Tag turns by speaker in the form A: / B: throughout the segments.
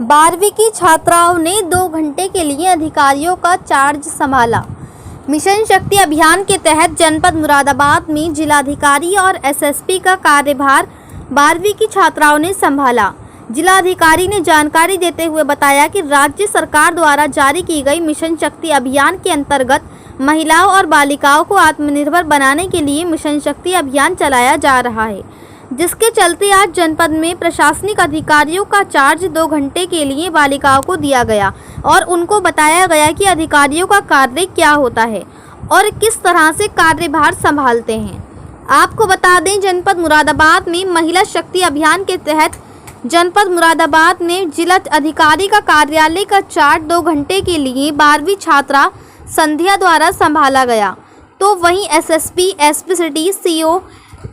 A: 12वीं की छात्राओं ने 2 घंटे के लिए अधिकारियों का चार्ज संभाला। मिशन शक्ति अभियान के तहत जनपद मुरादाबाद में जिलाधिकारी और एसएसपी का कार्यभार 12वीं की छात्राओं ने संभाला। जिलाधिकारी ने जानकारी देते हुए बताया कि राज्य सरकार द्वारा जारी की गई मिशन शक्ति अभियान के अंतर्गत महिलाओं और बालिकाओं को आत्मनिर्भर बनाने के लिए मिशन शक्ति अभियान चलाया जा रहा है, जिसके चलते आज जनपद में प्रशासनिक अधिकारियों का चार्ज 2 घंटे के लिए बालिकाओं को दिया गया और उनको बताया गया कि अधिकारियों का कार्य क्या होता है और किस तरह से कार्यभार संभालते हैं। आपको बता दें, जनपद मुरादाबाद में महिला शक्ति अभियान के तहत जनपद मुरादाबाद में जिला अधिकारी का कार्यालय का चार्ज 2 घंटे के लिए 12वीं छात्रा संध्या द्वारा संभाला गया, तो वहीं SSP, SP city, CO,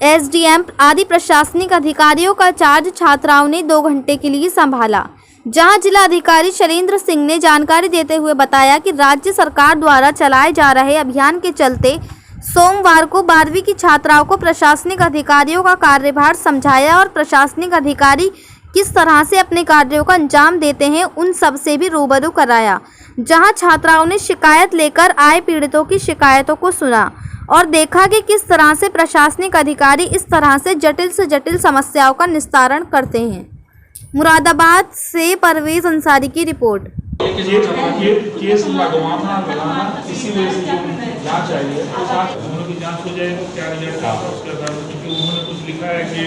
A: SDM आदि प्रशासनिक अधिकारियों का चार्ज छात्राओं ने 2 घंटे के लिए संभाला। जहां जिला अधिकारी शैलेंद्र सिंह ने जानकारी देते हुए बताया कि राज्य सरकार द्वारा चलाए जा रहे अभियान के चलते सोमवार को 12वीं की छात्राओं को प्रशासनिक अधिकारियों का कार्यभार समझाया और प्रशासनिक अधिकारी किस तरह से अपने कार्यों का अंजाम देते हैं उन सब से भी रूबरू कराया। जहां छात्राओं ने शिकायत लेकर आए पीड़ितों की शिकायतों को सुना और देखा कि किस तरह से प्रशासनिक अधिकारी इस तरह से जटिल समस्याओं का निस्तारण करते हैं। मुरादाबाद से परवेज अंसारी की रिपोर्ट।
B: केस लगाना इसी वजह से जो जांच आई है तो उन की जांच हो जाएगी, क्या रिजल्ट आता है उसके आधार पर, क्योंकि उन्होंने कुछ लिखा है कि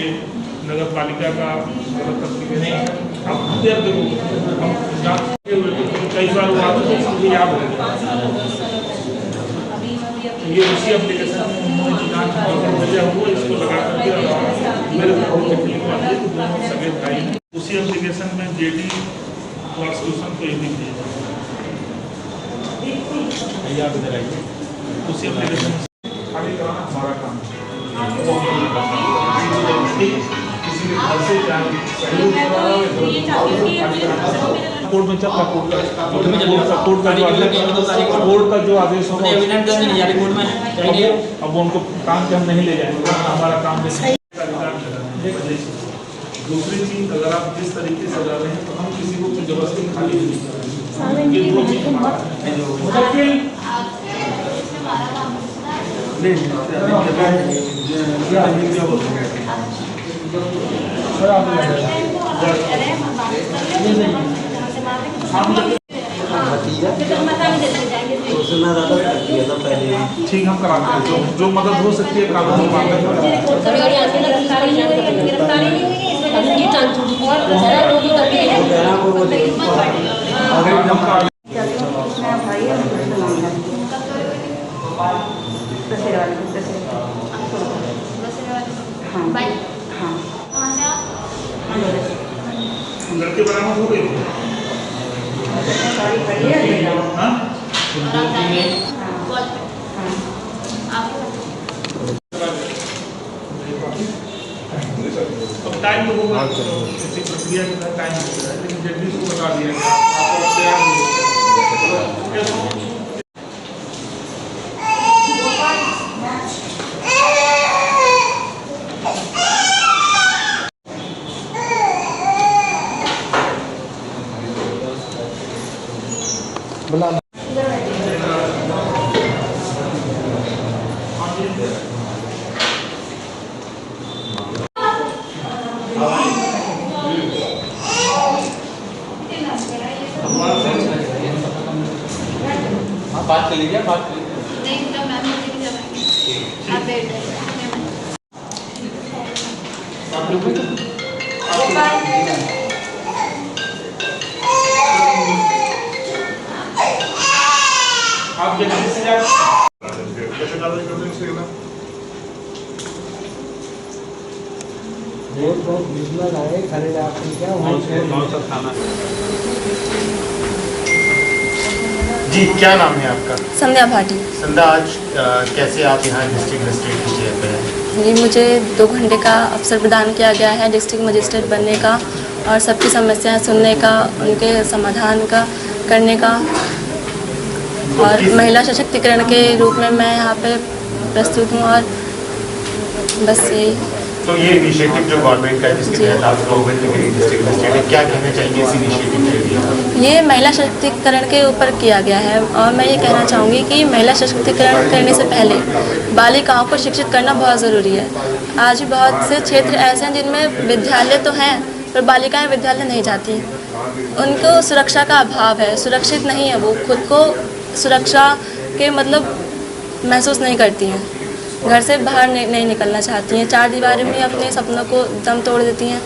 B: नगर पालिका का गलत तस्वीर नहीं। अब देखो हम जांच कई बार हुआ तो याद है ये उसी एप्लीकेशन में उन्होंने जो जांच भेजा हुआ इसको लगा करके मेरे को बहुत तकलीफ आती है कि दोनों सगे भाई हैं उसी एप्लीकेशन में जेडी प्रॉसिक्यूशन को ही भेजा याद दिलाइए उसी एप्लीकेशन खाली कराना हमारा काम किसी के घर से कोर्ट में चल कोर्ट का जो आदेश होगा अब उनको काम पे हम नहीं ले जाएंगे, हमारा काम दूसरी चीज अगर आप जिस तरीके से जा रहे हैं तो हम किसी को जबरदस्ती खाली नहीं ठीक हम कराते हैं जो मदद हो सकती है कानून लड़के बरामद हो गए अब टाइम होगा किसी प्रक्रिया के साथ टाइम होगा, लेकिन जल्दी से बता दिया आपको बात कर लीजिए बात नहीं मतलब मैम लेके जाएंगे आप बैठ आप जल्दी से जा कैसे कागज कर देंगे बहुत बिजनेस आए खरीद आपने क्या वहाँ से खाना
C: जी। क्या नाम है आपका?
D: संध्या भाटी।
C: संध्या, आज कैसे आप यहाँ डिस्ट्रिक्ट मजिस्ट्रेट की चेयर पे हैं?
D: जी, मुझे 2 घंटे का अवसर प्रदान किया गया है डिस्ट्रिक्ट मजिस्ट्रेट बनने का और सबकी समस्याएं सुनने का, उनके समाधान का करने का और महिला सशक्तिकरण के रूप में मैं यहाँ पे प्रस्तुत हूँ और बस यही।
C: तो ये इनिशिएटिव जो गवर्नमेंट का है जिसके तहत आप गवर्नमेंट डिग्री डिस्ट्रिक्ट मजिस्ट्रेट है, क्या कहना चाहिए इस इनिशिएटिव के लिए?
D: ये महिला सशक्तिकरण के ऊपर किया गया है और मैं ये कहना चाहूँगी कि महिला सशक्तिकरण करने से पहले बालिकाओं को शिक्षित करना बहुत ज़रूरी है। आज भी बहुत से क्षेत्र ऐसे हैं जिनमें विद्यालय तो हैं पर बालिकाएं विद्यालय नहीं जाती। उनको सुरक्षा का अभाव है, सुरक्षित नहीं है, वो खुद को सुरक्षा के मतलब महसूस नहीं करती हैं, घर से बाहर नहीं निकलना चाहती हैं, चार दीवारों में अपने सपनों को दम तोड़ देती हैं।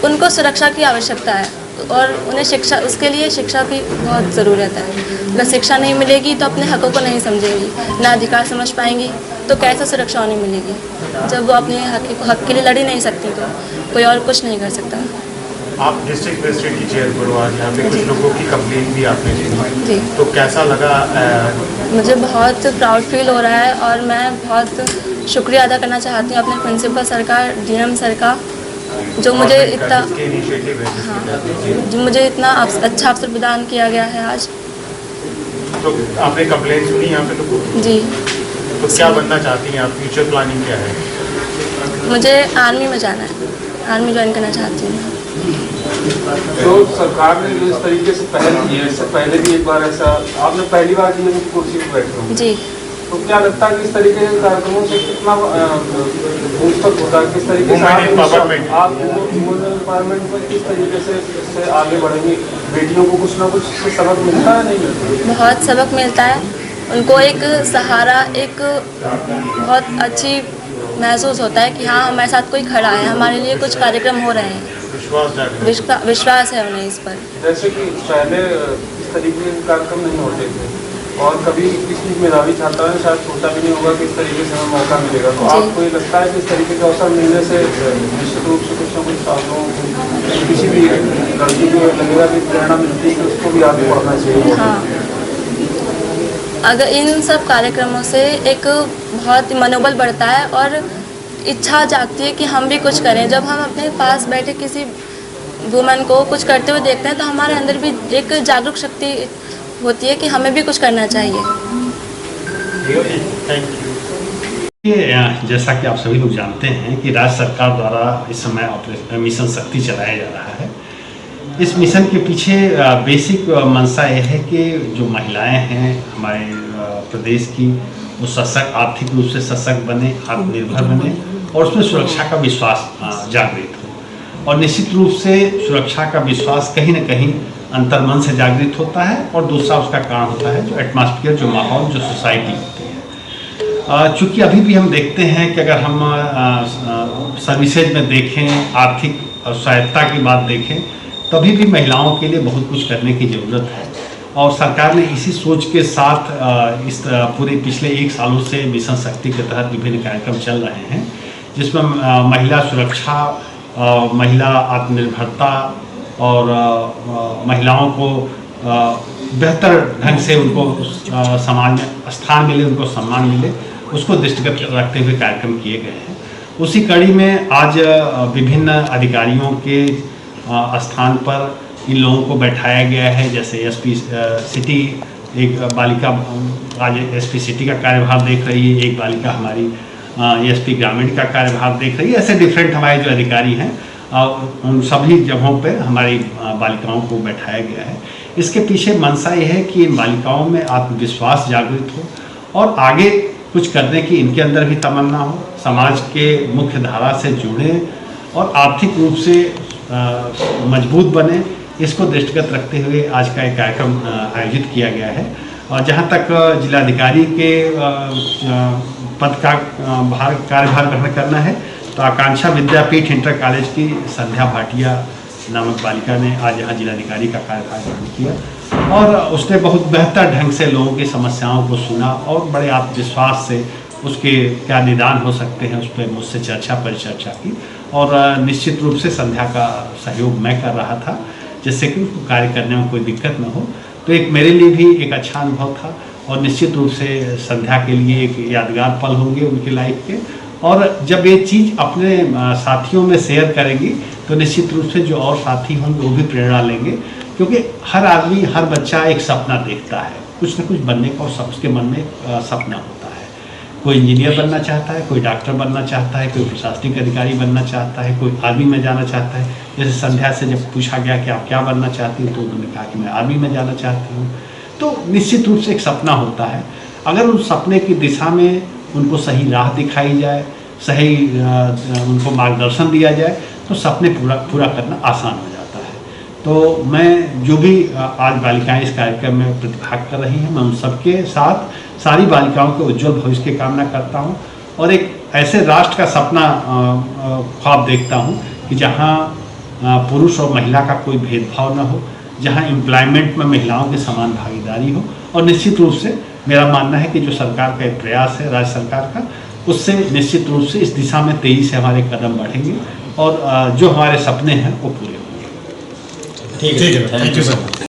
D: उनको सुरक्षा की आवश्यकता है और उन्हें शिक्षा, उसके लिए शिक्षा की बहुत ज़रूरत है। अगर शिक्षा नहीं मिलेगी तो अपने हकों को नहीं समझेंगी, ना अधिकार समझ पाएंगी, तो कैसे सुरक्षा उन्हें मिलेगी? जब वो अपने हक के लिए लड़ ही नहीं सकती तो कोई और कुछ नहीं कर सकता।
C: आप डिस्ट्रिक्ट मजिस्ट्रेट की चेयर पर हो, आज यहाँ पे कुछ लोगों की कंप्लेंट भी आपने ली,
D: जी,
C: तो कैसा लगा?
D: मुझे बहुत प्राउड फील हो रहा है और मैं बहुत शुक्रिया अदा करना चाहती हूँ अपने प्रिंसिपल सर का, डीएम सर का, जो मुझे इतना जो मुझे इतना अच्छा अवसर प्रदान किया गया है आज।
C: तो आपने कंप्लेंट सुनी यहाँ पे लोगों?
D: जी।
C: तो क्या बनना चाहती हैं आप? फ्यूचर प्लानिंग क्या है?
D: मुझे आर्मी में जाना है, आर्मी ज्वाइन करना चाहती हूँ।
E: जो सरकार ने जो इस तरीके से पहल की है, इससे पहले भी एक बार ऐसा आपने पहली बार की कुर्सी पर बैठे हो,
D: जी,
E: तो क्या लगता है कि इस तरीके के कार्यक्रमों से कितना बूस्टअप होता है? किस तरीके से आप वुमेन एम्पावरमेंट पर किस तरीके से इससे आगे बढ़ेंगे? बेटियों को कुछ ना कुछ सबक मिलता है, नहीं मिलता?
D: बहुत सबक मिलता है उनको, एक सहारा, एक बहुत अच्छी महसूस होता है कि हाँ हमारे साथ कोई खड़ा है, हमारे लिए कुछ कार्यक्रम हो रहे हैं, विश्वास है उन्हें इस पर।
E: जैसे कि पहले इस तरीके के कार्यक्रम नहीं होते थे और कभी किसी मेधावी छात्रा ने शायद सोचा भी नहीं होगा कि इस तरीके से हमें मौका मिलेगा, तो आपको ये लगता है कि इस तरीके का अवसर मिलने से निश्चित रूप से कुछ ना कुछ छात्रों, किसी भी लड़की को लगेगा कि प्रेरणा मिलती है कि उसको भी आगे बढ़ना चाहिए?
D: हाँ, अगर इन सब कार्यक्रमों से एक बहुत मनोबल बढ़ता है और इच्छा जागती है कि हम भी कुछ करें। जब हम अपने पास बैठे किसी वुमेन को कुछ करते हुए देखते हैं तो हमारे अंदर भी एक जागरूक शक्ति होती है कि हमें भी कुछ करना चाहिए।
F: जैसा कि आप सभी लोग जानते हैं कि राज्य सरकार द्वारा इस समय ऑपरेशन मिशन शक्ति चलाया जा रहा है। इस मिशन के पीछे बेसिक मंशा यह है कि जो महिलाएं हैं हमारे प्रदेश की, वो सशक्त, आर्थिक रूप से सशक्त बने, आत्मनिर्भर बने और उसमें सुरक्षा का विश्वास जागृत हो। और निश्चित रूप से सुरक्षा का विश्वास कहीं न कहीं अंतर्मन से जागृत होता है और दूसरा उसका कारण होता है जो एटमॉस्फेयर, जो माहौल, जो सोसाइटी होती है। चूँकि अभी भी हम देखते हैं कि अगर हम सर्विसेज में देखें, आर्थिक सहायता की बात देखें, तभी भी महिलाओं के लिए बहुत कुछ करने की ज़रूरत है। और सरकार ने इसी सोच के साथ इस पूरे पिछले 1 सालों से मिशन शक्ति के तहत विभिन्न कार्यक्रम चल रहे हैं, जिसमें महिला सुरक्षा, महिला आत्मनिर्भरता और महिलाओं को बेहतर ढंग से उनको समाज में स्थान मिले, उनको सम्मान मिले, उसको दृष्टिगत रखते हुए कार्यक्रम किए गए हैं। उसी कड़ी में आज विभिन्न अधिकारियों के स्थान पर इन लोगों को बैठाया गया है। जैसे एसपी सिटी, एक बालिका आज एसपी सिटी का कार्यभार देख रही है, एक बालिका हमारी एसपी ग्रामीण का कार्यभार देख रही है। ऐसे डिफरेंट हमारे जो अधिकारी हैं उन सभी जगहों पे हमारी बालिकाओं को बैठाया गया है। इसके पीछे मंशा ये है कि इन बालिकाओं में आत्मविश्वास जागृत हो और आगे कुछ करने की इनके अंदर भी तमन्ना हो, समाज के मुख्य धारा से जुड़े और आर्थिक रूप से मजबूत बने। इसको दृष्टिगत रखते हुए आज का एक कार्यक्रम आयोजित किया गया है। और जहाँ तक जिलाधिकारी के पद का कार्यभार ग्रहण करना है, तो आकांक्षा विद्यापीठ इंटर कॉलेज की संध्या भाटिया नामक बालिका ने आज यहाँ जिलाधिकारी का कार्यभार ग्रहण किया और उसने बहुत बेहतर ढंग से लोगों की समस्याओं को सुना और बड़े आत्मविश्वास से उसके क्या निदान हो सकते हैं उस पर मुझसे परिचर्चा की। और निश्चित रूप से संध्या का सहयोग मैं कर रहा था, जिससे कि उसको कार्य करने में कोई दिक्कत न हो। तो एक मेरे लिए भी एक अच्छा अनुभव था और निश्चित रूप से संध्या के लिए एक यादगार पल होंगे उनकी लाइफ के। और जब ये चीज़ अपने साथियों में शेयर करेंगी तो निश्चित रूप से जो और साथी होंगे वो भी प्रेरणा लेंगे, क्योंकि हर आदमी, हर बच्चा एक सपना देखता है, कुछ न कुछ बनने का, और सबके मन में सपना होता है। कोई इंजीनियर बनना चाहता है, कोई डॉक्टर बनना चाहता है, कोई प्रशासनिक अधिकारी बनना चाहता है, कोई आर्मी में जाना चाहता है। जैसे संध्या से जब पूछा गया कि आप क्या बनना चाहती हैं, तो उन्होंने कहा कि मैं आर्मी में जाना चाहती हूँ। तो निश्चित रूप से एक सपना होता है, अगर उस सपने की दिशा में उनको सही राह दिखाई जाए, सही उनको मार्गदर्शन दिया जाए, तो सपने पूरा करना आसान हो जाता है। तो मैं जो भी आज बालिकाएं इस कार्यक्रम में प्रतिभाग कर रही हैं, मैं उन सबके साथ सारी बालिकाओं के उज्जवल भविष्य की कामना करता हूं और एक ऐसे राष्ट्र का सपना ख्वाब देखता हूं कि जहां पुरुष और महिला का कोई भेदभाव न हो, जहां एम्प्लॉयमेंट में महिलाओं की समान भागीदारी हो। और निश्चित रूप से मेरा मानना है कि जो सरकार का एक प्रयास है, राज्य सरकार का, उससे निश्चित रूप से इस दिशा में तेज़ी से हमारे कदम बढ़ेंगे और जो हमारे सपने हैं वो पूरे होंगे।
C: ठीक है, थैंक यू सर।